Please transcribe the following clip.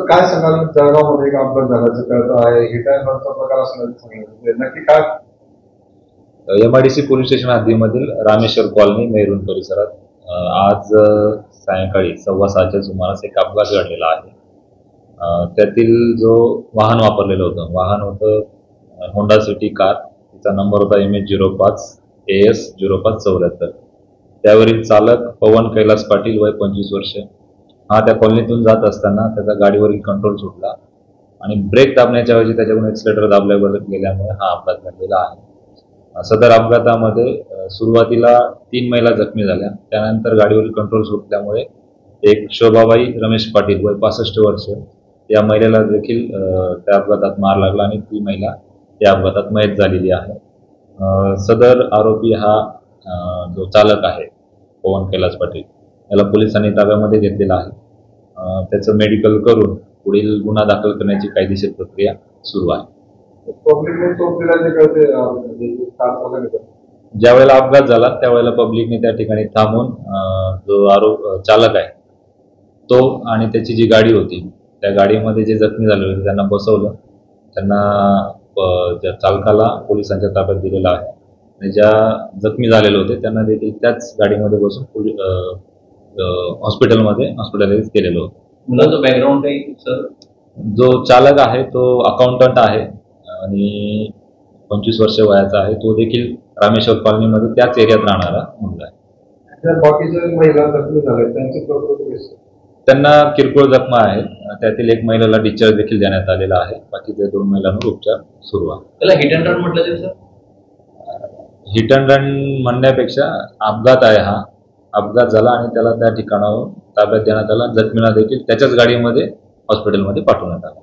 काय सांगाल जळगावमध्ये एक अपघात झाल्याचं कळतं आहे, हिट अँड रनचा प्रकार असल्याचं सांगितलं, नक्की काय? MIDC पोलीस स्टेशन हद्दीमधील रामेश्वर कॉलनी मेहरून परिसरात आज सायंकाळी 6:15च्या सुमारास एक अपघात घडलेला आहे. त्यातील जो वाहन वापरलेलं होतं, वाहन होतं होंडा सिटी कार. तिचा नंबर होता MH05 AS 0574. त्यावरील चालक पवन कैलास पाटील, वय 25 वर्ष. हा त्या कॉलनीतून जात असताना त्याचा गाडीवरील कंट्रोल सुटला आणि ब्रेक दाबण्याच्या ऐवजी त्याच्याकडून एक्सिलेटर दाबल्यावर गेल्यामुळे हा अपघात घडलेला आहे. सदर अपघातामध्ये सुरुवातीला 3 महिला जखमी झाल्या. त्यानंतर गाडीवरील कंट्रोल सुटल्यामुळे एक शोभाबाई रमेश पाटील, वय 65 वर्ष, या महिलेला देखील त्या अपघातात मार लागला आणि ती महिला या अपघातात मयत झालेली आहे. सदर आरोपी हा जो चालक आहे पवन कैलास पाटील, याला पोलिसांनी ताब्यामध्ये घेतलेला आहे. त्याचं मेडिकल करून पुढील गुन्हा दाखल करण्याची कायदेशीर प्रक्रिया सुरू आहे. ज्या वेळेला अपघात झाला त्यावेळेला पब्लिकने त्या ठिकाणी थांबून जो चालक आहे तो आणि त्याची जी गाडी होती, त्या गाडीमध्ये जे जखमी झाले होते त्यांना बसवलं. त्यांना ज्या चालकाला पोलिसांच्या ताब्यात दिलेला आहे आणि ज्या जखमी झालेले होते त्यांना देखील त्याच गाडीमध्ये बसून हॉस्पिटलमध्ये हॉस्पिटलाइज केलेलं होतं. मुलाचं बॅकग्राऊंड काही सर? जो चालक आहे तो अकाउंटंट आहे आणि 25 वर्ष वयाचा आहे. तो देखील रामेश्वर कॉलनीमध्ये त्याच एरियात राहणारा मुलगा आहे. बाकीच्या महिला जखमी झाल्या त्यांची प्रकृती कशी? त्यांना किरकोळ जखमा आहेत. त्यातील एक महिलेला डिस्चार्ज देखील देण्यात आलेला आहे. बाकीच्या 2 महिलांवर उपचार सुरू आहे. त्याला हिट अँड रन म्हटलं जाईल सर? हिट अँड रन म्हणण्यापेक्षा अपघात आहे. हा अपघात झाला आणि त्याला त्या ठिकाणाहून ताब्यात देण्यात आला. जखमीला देखील त्याच्याच गाडीमध्ये हॉस्पिटलमध्ये पाठवण्यात आलं.